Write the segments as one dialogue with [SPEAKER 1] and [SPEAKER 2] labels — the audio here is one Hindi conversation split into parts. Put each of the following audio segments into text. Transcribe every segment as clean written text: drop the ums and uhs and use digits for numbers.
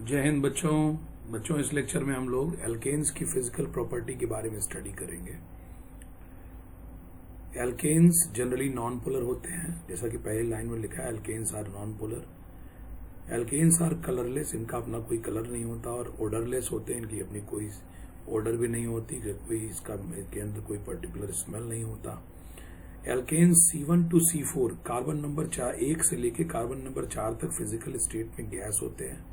[SPEAKER 1] जय हिंद बच्चों इस लेक्चर में हम लोग एल्केन्स की फिजिकल प्रॉपर्टी के बारे में स्टडी करेंगे। एल्केन्स जनरली नॉन पोलर होते हैं, जैसा कि पहली लाइन में लिखा है alkenes are non polar. Alkenes are colourless, इनका अपना कोई कलर नहीं होता, और ओडरलेस होते हैं, इनकी अपनी कोई ओडर भी नहीं होती, कोई इसके अंदर कोई पर्टिकुलर स्मेल नहीं होता। Alkanes C1 to C4 carbon number 1 से लेके कार्बन नंबर 4 तक फिजिकल स्टेट में गैस होते हैं।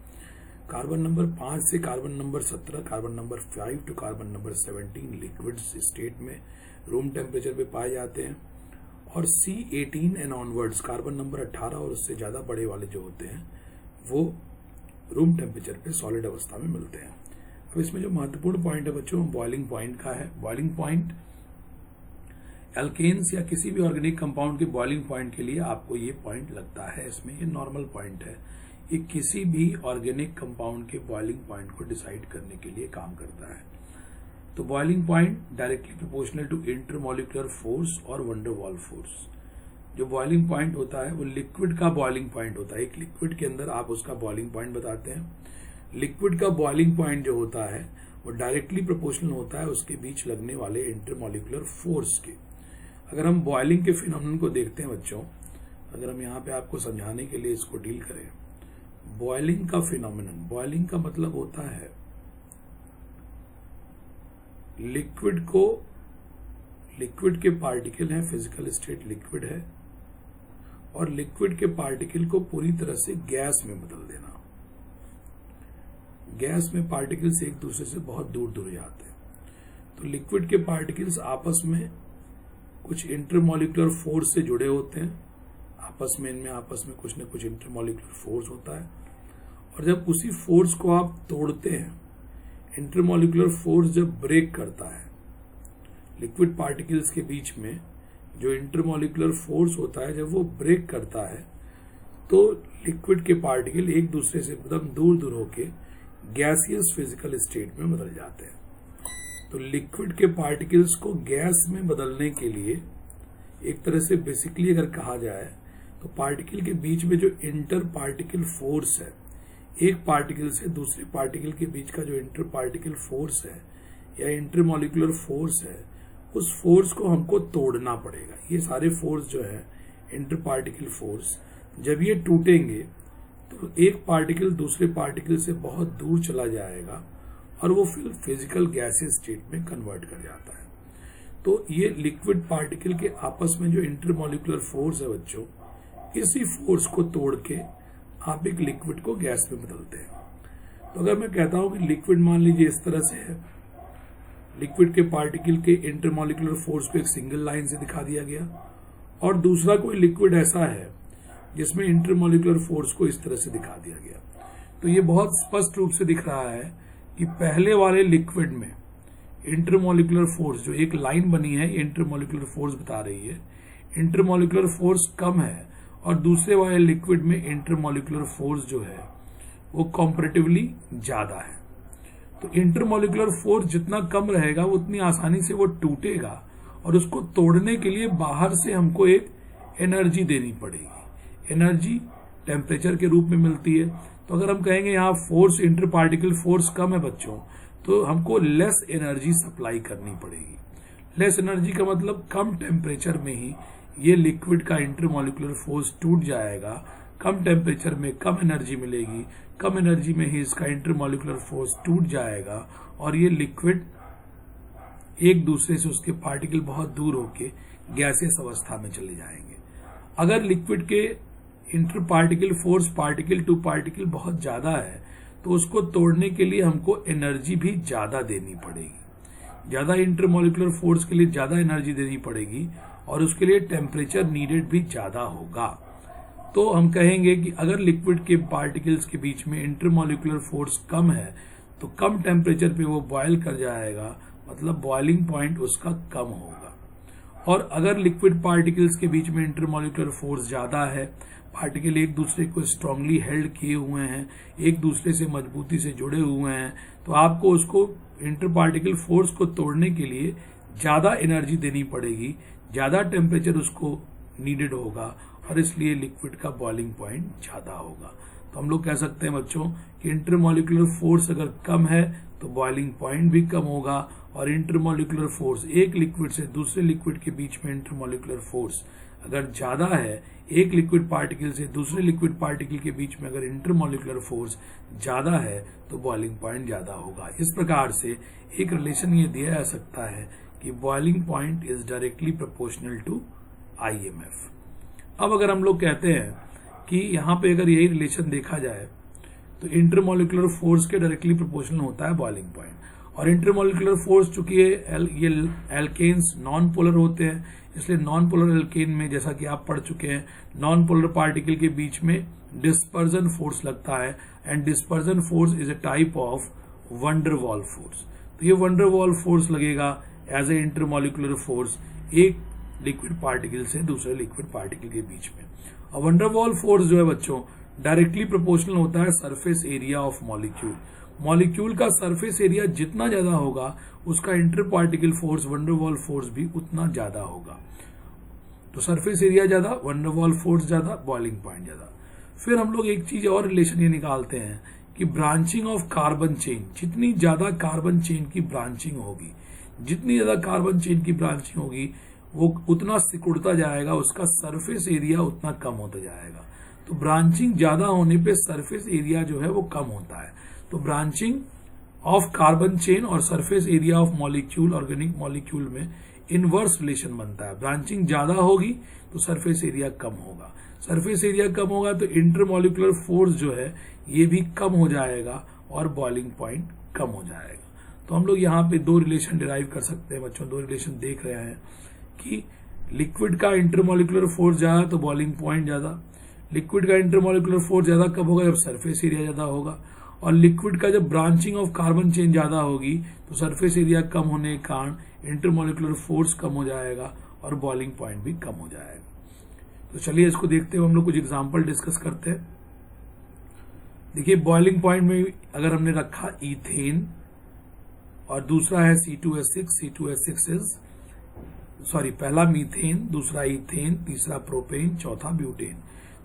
[SPEAKER 1] कार्बन नंबर 5 से carbon number 17, carbon number 5 to carbon number 17 liquid state में रूम टेम्परेचर पे पाए जाते हैं। और C18 and onwards carbon number 18 और उससे ज्यादा बड़े वाले जो होते हैं वो रूम टेम्परेचर पे सॉलिड अवस्था में मिलते हैं। अब इसमें जो महत्वपूर्ण पॉइंट है बच्चों, बॉइलिंग पॉइंट का है। बॉइलिंग पॉइंट एल्केन्स या किसी भी ऑर्गेनिक कंपाउंड के बॉइलिंग पॉइंट के लिए आपको ये पॉइंट लगता है, इसमें ये नॉर्मल पॉइंट है। ये किसी भी ऑर्गेनिक कंपाउंड के बॉइलिंग पॉइंट को डिसाइड करने के लिए काम करता है। तो boiling point directly proportional to intermolecular force और वंडर वॉल फोर्स। जो बॉइलिंग पॉइंट होता है वो लिक्विड का बॉइलिंग पॉइंट होता है। एक लिक्विड के अंदर आप उसका बॉइलिंग पॉइंट बताते हैं। लिक्विड का बॉइलिंग पॉइंट जो होता है वो डायरेक्टली प्रोपोर्शनल होता है उसके बीच लगने वाले इंटरमॉलिक्यूलर फोर्स के। अगर हम बॉइलिंग के फिनोमेनन को देखते हैं बच्चों, अगर हम यहाँ पे आपको समझाने के लिए इसको डील करें, बॉइलिंग का फिनोमेनन, बॉइलिंग का मतलब होता है लिक्विड के पार्टिकल है, फिजिकल स्टेट लिक्विड है, और लिक्विड के पार्टिकल को पूरी तरह से गैस में बदल देना। गैस में पार्टिकल्स एक दूसरे से बहुत दूर दूर जाते हैं, तो लिक्विड के पार्टिकल्स आपस में कुछ इंटरमॉलिक्यूलर फोर्स से जुड़े होते हैं। इनमें आपस में कुछ न कुछ इंटरमॉलिक्यूलर फोर्स होता है, और जब उसी फोर्स को आप तोड़ते हैं, इंटरमॉलिक्यूलर फोर्स जब ब्रेक करता है, लिक्विड पार्टिकल्स के बीच में जो इंटरमॉलिक्यूलर फोर्स होता है जब वो ब्रेक करता है, तो लिक्विड के पार्टिकल एक दूसरे से एकदम दूर दूर होके गैसियस फिजिकल स्टेट में बदल जाते हैं। तो लिक्विड के पार्टिकल्स को गैस में बदलने के लिए एक तरह से बेसिकली अगर कहा जाए तो पार्टिकल के बीच में जो इंटर पार्टिकल फोर्स है, एक पार्टिकल से दूसरे पार्टिकल के बीच का जो इंटर पार्टिकल फोर्स है या इंटरमॉलिक्यूलर फोर्स है, उस फोर्स को हमको तोड़ना पड़ेगा। ये सारे फोर्स जो है इंटर पार्टिकल फोर्स, जब ये टूटेंगे तो एक पार्टिकल दूसरे पार्टिकल से बहुत दूर चला जाएगा और वो फिर फिजिकल गैसियस स्टेट में कन्वर्ट कर जाता है। तो ये लिक्विड पार्टिकल के आपस में जो इंटरमॉलिक्यूलर फोर्स है बच्चों, इसी फोर्स को तोड़ के आप एक लिक्विड को गैस में बदलते हैं। तो अगर मैं कहता हूं कि लिक्विड मान लीजिए इस तरह से है, लिक्विड के पार्टिकल के इंटरमॉलिक्यूलर फोर्स को एक सिंगल लाइन से दिखा दिया गया, और दूसरा कोई लिक्विड ऐसा है जिसमें इंटरमॉलिक्यूलर फोर्स को इस तरह से दिखा दिया गया, तो ये बहुत स्पष्ट रूप से दिख रहा है कि पहले वाले लिक्विड में इंटरमॉलिक्यूलर फोर्स, जो एक लाइन बनी है इंटरमॉलिक्यूलर फोर्स बता रही है, इंटरमॉलिक्यूलर फोर्स कम है, और दूसरे वाले लिक्विड में इंटरमॉलिक्यूलर फोर्स जो है वो कंपैरेटिवली ज्यादा है। तो इंटरमॉलिक्यूलर फोर्स जितना कम रहेगा उतनी आसानी से वो टूटेगा, और उसको तोड़ने के लिए बाहर से हमको एक एनर्जी देनी पड़ेगी। एनर्जी टेम्परेचर के रूप में मिलती है। तो अगर हम कहेंगे यहाँ फोर्स, इंटर पार्टिकल फोर्स कम है बच्चों, तो हमको लेस एनर्जी सप्लाई करनी पड़ेगी। लेस एनर्जी का मतलब कम टेम्परेचर में ही ये लिक्विड का इंटरमॉलिक्यूलर फोर्स टूट जाएगा। कम टेम्परेचर में कम एनर्जी मिलेगी, कम एनर्जी में ही इसका इंटरमॉलिक्यूलर फोर्स टूट जाएगा, और ये लिक्विड एक दूसरे से उसके पार्टिकल बहुत दूर होके गैसियस अवस्था में चले जाएंगे। अगर लिक्विड के interparticle force particle to particle बहुत ज्यादा है, तो उसको तोड़ने के लिए हमको एनर्जी भी ज्यादा देनी पड़ेगी। ज्यादा इंटरमॉलिक्यूलर फोर्स के लिए ज्यादा एनर्जी देनी पड़ेगी, और उसके लिए टेम्परेचर नीडेड भी ज्यादा होगा। तो हम कहेंगे कि अगर लिक्विड के पार्टिकल्स के बीच में इंटरमॉलिक्यूलर फोर्स कम है, तो कम टेम्परेचर पे वो बॉयल कर जाएगा, मतलब बॉइलिंग पॉइंट उसका कम होगा। और अगर लिक्विड पार्टिकल्स के बीच में इंटरमॉलिक्यूलर फोर्स ज्यादा है, पार्टिकल एक दूसरे को स्ट्रांगली हेल्ड किए हुए हैं, एक दूसरे से मजबूती से जुड़े हुए हैं, तो आपको उसको इंटर पार्टिकल फोर्स को तोड़ने के लिए ज्यादा एनर्जी देनी पड़ेगी, ज्यादा टेम्परेचर उसको नीडेड होगा, और इसलिए लिक्विड का बॉइलिंग पॉइंट ज्यादा होगा। तो हम लोग कह सकते हैं बच्चों कि इंटरमॉलिक्यूलर फोर्स अगर कम है तो बॉइलिंग पॉइंट भी कम होगा, और इंटरमॉलिक्यूलर फोर्स एक लिक्विड से दूसरे लिक्विड के बीच में इंटरमॉलिक्यूलर फोर्स अगर ज्यादा है, एक लिक्विड पार्टिकल से दूसरे लिक्विड पार्टिकल के बीच में अगर इंटरमॉलिक्यूलर फोर्स ज्यादा है तो बॉइलिंग पॉइंट ज्यादा होगा। इस प्रकार से एक रिलेशन ये दिया जा सकता है कि boiling point is directly proportional to IMF। अब अगर हम लोग कहते हैं कि यहाँ पे अगर यही रिलेशन देखा जाए तो इंटरमॉलिक्यूलर फोर्स के डायरेक्टली प्रोपोर्शनल होता है बॉइलिंग पॉइंट, और इंटरमॉलिक्यूलर फोर्स चूंकि ये एल्केन्स नॉन पोलर होते हैं, इसलिए नॉन पोलर एल्केन में जैसा कि आप पढ़ चुके हैं नॉन पोलर पार्टिकल के बीच में डिस्पर्जन फोर्स लगता है, and dispersion force is a type of wonder Waals force. तो ये वंडर वॉल फोर्स लगेगा एज ए इंटरमॉलिक्यूलर फोर्स एक लिक्विड पार्टिकल से दूसरे लिक्विड पार्टिकल के बीच में। और वंडर वॉल फोर्स जो है बच्चों डायरेक्टली प्रोपोर्शनल होता है surface area of molecule. Molecule का सरफेस एरिया जितना ज्यादा होगा उसका inter particle force wonder Waals force भी उतना ज्यादा होगा। तो सरफेस एरिया ज्यादा, वंडर वॉल फोर्स ज्यादा, बॉइलिंग पॉइंट ज्यादा। फिर हम लोग एक चीज और रिलेशन ये निकालते हैं कि ब्रांचिंग ऑफ कार्बन चेन, जितनी ज्यादा कार्बन चेन की ब्रांचिंग होगी, जितनी ज्यादा कार्बन चेन की ब्रांचिंग होगी वो उतना सिकुड़ता जाएगा, उसका सरफेस एरिया उतना कम होता जाएगा। तो ब्रांचिंग ज्यादा होने पे सरफेस एरिया जो है वो कम होता है। तो ब्रांचिंग ऑफ कार्बन चेन और surface area of molecule, organic molecule में इनवर्स रिलेशन बनता है। ब्रांचिंग ज्यादा होगी तो सरफेस एरिया कम होगा, सरफेस एरिया कम होगा तो इंटरमॉलिक्यूलर फोर्स जो है ये भी कम हो जाएगा और बॉइलिंग पॉइंट कम हो जाएगा। तो हम लोग यहाँ पे दो रिलेशन डिराइव कर सकते हैं बच्चों, दो रिलेशन देख रहे हैं कि लिक्विड का इंटरमॉलिक्यूलर फोर्स ज्यादा तो बॉइलिंग पॉइंट ज्यादा, लिक्विड का इंटरमॉलिक्यूलर फोर्स ज्यादा कब होगा जब सरफेस एरिया ज्यादा होगा, और लिक्विड का जब ब्रांचिंग ऑफ कार्बन चेन ज्यादा होगी तो सरफेस एरिया कम होने के कारण इंटरमॉलिक्यूलर फोर्स कम हो जाएगा और बॉइलिंग पॉइंट भी कम हो जाएगा। तो चलिए इसको देखते हुए हम लोग कुछ एग्जांपल डिस्कस करते हैं। देखिए बॉइलिंग पॉइंट में अगर हमने रखा इथेन और दूसरा है C2H6 पहला मीथेन, दूसरा इथेन, तीसरा प्रोपेन, चौथा ब्यूटेन।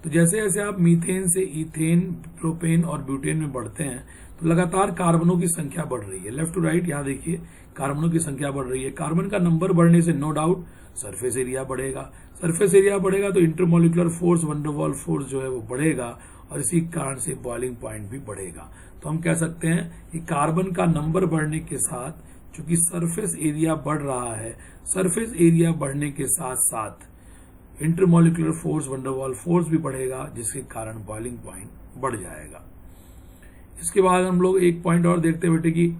[SPEAKER 1] तो जैसे जैसे आप मीथेन से इथेन, प्रोपेन और ब्यूटेन में बढ़ते हैं तो लगातार कार्बनों की संख्या बढ़ रही है। लेफ्ट टू राइट यहाँ देखिए कार्बनों की संख्या बढ़ रही है। कार्बन का नंबर बढ़ने से नो डाउट सरफेस एरिया बढ़ेगा, सरफेस एरिया बढ़ेगा तो intermolecular force wonder Waals force जो है वो बढ़ेगा और इसी कारण से बॉइलिंग पॉइंट भी बढ़ेगा। तो हम कह सकते हैं कि कार्बन का नंबर बढ़ने के साथ चूंकि सरफेस एरिया बढ़ रहा है, सरफेस एरिया बढ़ने के साथ साथ intermolecular force wonder Waals force भी बढ़ेगा जिसके कारण बॉइलिंग पॉइंट बढ़ जाएगा। इसके बाद हम लोग एक पॉइंट और देखते हैं बेटे कि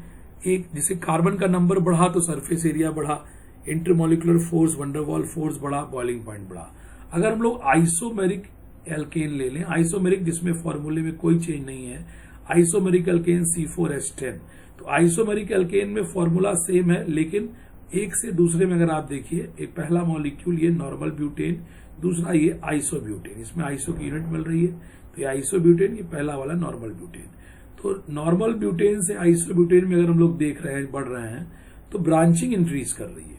[SPEAKER 1] एक जैसे कार्बन का नंबर बढ़ा तो सरफेस एरिया बढ़ा, intermolecular force wonder Waals force बढ़ा, बॉइलिंग पॉइंट बढ़ा। अगर हम लोग आइसोमेरिक एल्केन ले लें, आइसोमेरिक जिसमें फॉर्मूले में कोई चेंज नहीं है, आइसोमेरिक एल्केन C4H10, तो आइसोमेरिक एल्केन में फॉर्मूला सेम है लेकिन एक से दूसरे में अगर आप देखिए, एक पहला मॉलिक्यूल ये नॉर्मल ब्यूटेन, दूसरा ये आइसोब्यूटेन, इसमें आइसो की यूनिट मिल रही है तो ये आइसोब्यूटेन, ये पहला वाला नॉर्मल ब्यूटेन। तो नॉर्मल ब्यूटेन से आइसोब्यूटेन में अगर हम लोग देख रहे हैं, बढ़ रहे हैं, तो ब्रांचिंग इंक्रीज कर रही है।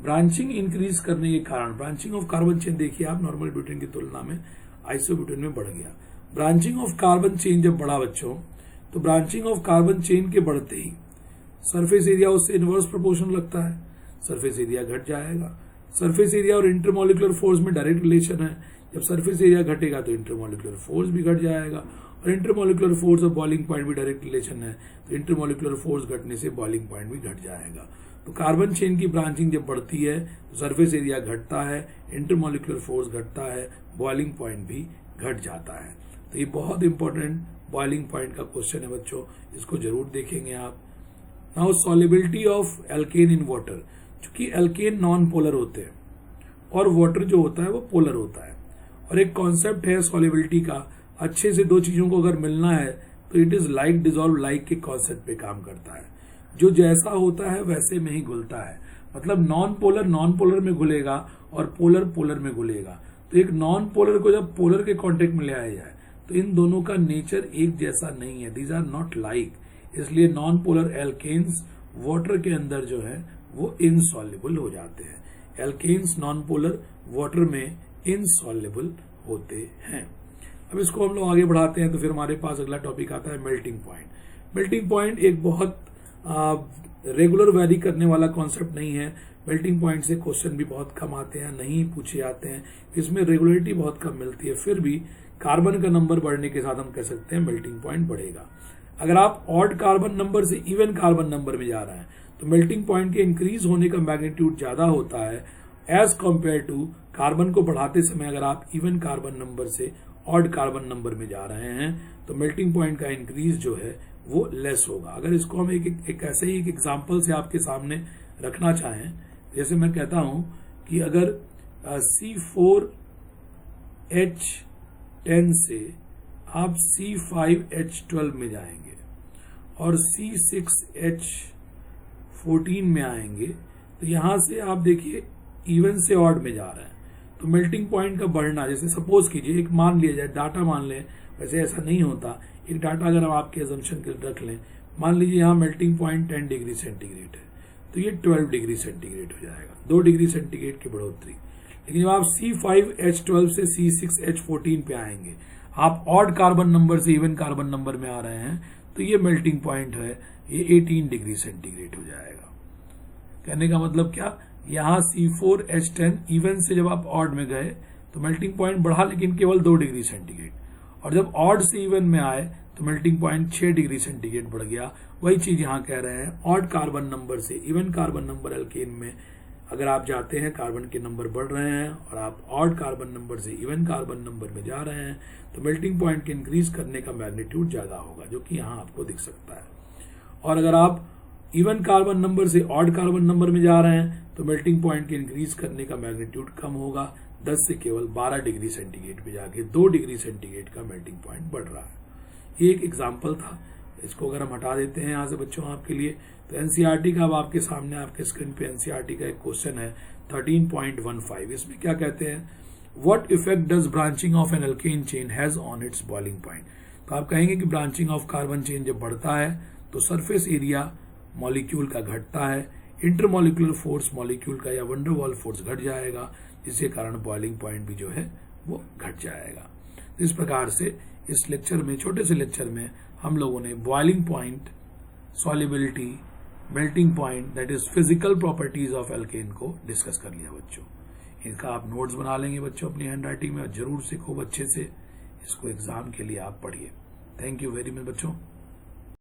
[SPEAKER 1] ब्रांचिंग इंक्रीज करने के कारण ब्रांचिंग ऑफ कार्बन चेन देखिए आप नॉर्मल ब्यूटेन की तुलना में आइसोब्यूटेन में बढ़ गया। ब्रांचिंग ऑफ कार्बन चेन जब बढ़ा बच्चों, तो ब्रांचिंग ऑफ कार्बन चेन के बढ़ते ही सरफेस एरिया उससे इनवर्स प्रोपोर्शन लगता है, सरफेस एरिया घट जाएगा। सरफेस एरिया और इंटरमॉलिक्यूलर फोर्स में डायरेक्ट रिलेशन है, जब सरफेस एरिया घटेगा तो इंटरमॉलिक्यूलर फोर्स भी घट जाएगा, और इंटरमॉलिक्यूलर फोर्स और बॉइलिंग पॉइंट भी डायरेक्ट रिलेशन है, तो इंटरमॉलिक्यूलर फोर्स घटने से बॉइलिंग पॉइंट भी घट जाएगा। तो कार्बन चेन की ब्रांचिंग जब बढ़ती है तो सरफेस एरिया घटता है, इंटरमॉलिक्यूलर फोर्स घटता है, बॉइलिंग पॉइंट भी घट जाता है। तो ये बहुत इंपॉर्टेंट बॉइलिंग पॉइंट का क्वेश्चन है बच्चों, इसको जरूर देखेंगे आप। Now solubility of alkene in water, क्योंकि एल्केन नॉन पोलर होते हैं और वाटर जो होता है वो पोलर होता है, और एक कॉन्सेप्ट है सॉल्युबिलिटी का, अच्छे से दो चीजों को अगर मिलना है तो it is like dissolve like के कॉन्सेप्ट पे काम करता है। जो जैसा होता है वैसे में ही घुलता है, मतलब नॉन पोलर में घुलेगा और पोलर पोलर में घुलेगा। तो एक नॉन पोलर को जब पोलर के कॉन्टेक्ट में ले आया जाए तो इन दोनों का नेचर एक जैसा नहीं है, दीज आर नॉट लाइक, इसलिए नॉन पोलर एल्केन्स वाटर के अंदर जो है वो इनसॉल्युबल हो जाते हैं। एल्केन्स नॉन पोलर वाटर में इनसॉल्युबल होते हैं। अब इसको हम लोग आगे बढ़ाते हैं तो फिर हमारे पास अगला टॉपिक आता है मेल्टिंग पॉइंट। मेल्टिंग पॉइंट एक बहुत रेगुलर वैरी करने वाला कॉन्सेप्ट नहीं है। मेल्टिंग पॉइंट से क्वेश्चन भी बहुत कम आते हैं, नहीं पूछे जाते हैं, इसमें रेगुलरिटी बहुत कम मिलती है। फिर भी कार्बन का नंबर बढ़ने के साथ हम कह सकते हैं मेल्टिंग पॉइंट बढ़ेगा। अगर आप ऑड कार्बन नंबर से इवन कार्बन नंबर में जा रहे हैं तो मेल्टिंग पॉइंट के इंक्रीज होने का मैग्नीट्यूड ज्यादा होता है एज कंपेयर टू कार्बन को बढ़ाते समय अगर आप इवन कार्बन नंबर से ऑड कार्बन नंबर में जा रहे हैं तो मेल्टिंग पॉइंट का इंक्रीज जो है वो लेस होगा। अगर इसको हम एक ऐसे ही एक एग्जांपल से आपके सामने रखना चाहें, जैसे मैं कहता हूं कि अगर C4H10 से आप C5H12 में जाएंगे और C6H14 में आएंगे तो यहां से आप देखिए इवन से ऑड में जा रहे हैं तो मेल्टिंग पॉइंट का बढ़ना, जैसे सपोज कीजिए एक मान लिया जाए, डाटा मान लें, वैसे ऐसा नहीं होता, एक डाटा अगर हम आपके अजम्पशन के लिए रख लें, मान लीजिए यहाँ मेल्टिंग पॉइंट 10 डिग्री सेंटीग्रेड है तो ये 12 डिग्री सेंटीग्रेड हो जाएगा, 2 डिग्री सेंटीग्रेड की बढ़ोतरी। लेकिन जब आप C5H12 से C6H14 पे आएंगे, आप ऑड कार्बन नंबर से इवन कार्बन नंबर में आ रहे हैं तो ये मेल्टिंग पॉइंट है ये 18 डिग्री सेंटीग्रेड हो जाएगा। कहने का मतलब क्या, यहाँ C4H10 इवन से जब आप ऑड में गए तो मेल्टिंग पॉइंट बढ़ा लेकिन केवल 2 डिग्री सेंटीग्रेड, और जब ऑड से इवन में आए तो मेल्टिंग पॉइंट 6 डिग्री सेंटीग्रेड बढ़ गया। वही चीज यहाँ कह रहे हैं, ऑड कार्बन नंबर से इवन कार्बन नंबर अल्केन में अगर आप जाते हैं, कार्बन के नंबर बढ़ रहे हैं और आप ऑड कार्बन नंबर से इवन कार्बन नंबर में जा रहे हैं तो मेल्टिंग पॉइंट के इंक्रीज करने का मैग्नीट्यूड ज्यादा होगा, जो कि यहाँ आपको दिख सकता है। और अगर आप इवन कार्बन नंबर से ऑड कार्बन नंबर में जा रहे हैं तो मेल्टिंग पॉइंट के इंक्रीज करने का मैग्नीट्यूड कम होगा, 10 से केवल 12 डिग्री सेंटीग्रेड पे जाके 2 डिग्री सेंटीग्रेड का मेल्टिंग पॉइंट बढ़ रहा है। ये एक एग्जाम्पल था, इसको अगर हम हटा देते हैं यहाँ से बच्चों आपके लिए, तो एनसीईआरटी का अब आपके सामने आपके स्क्रीन पे एनसीईआरटी का एक क्वेश्चन है 13.15। इसमें क्या कहते हैं, what effect does branching of an alkane chain has on its boiling point. तो आप कहेंगे कि ब्रांचिंग ऑफ कार्बन चेन जब बढ़ता है तो सरफेस एरिया मॉलिक्यूल का घटता है, इंटरमॉलिक्यूलर फोर्स मॉलिक्यूल का या वंडरवॉल फोर्स घट जाएगा, जिसके कारण बॉइलिंग पॉइंट भी जो है वो घट जाएगा। इस प्रकार से इस लेक्चर में, छोटे से लेक्चर में, हम लोगों ने boiling point, solubility, melting point, that is physical properties of alkene को डिस्कस कर लिया बच्चों। इनका आप नोट्स बना लेंगे बच्चों अपनी हैंड राइटिंग में, और जरूर से खूब अच्छे से इसको एग्जाम के लिए आप पढ़िए। थैंक यू वेरी मच बच्चों।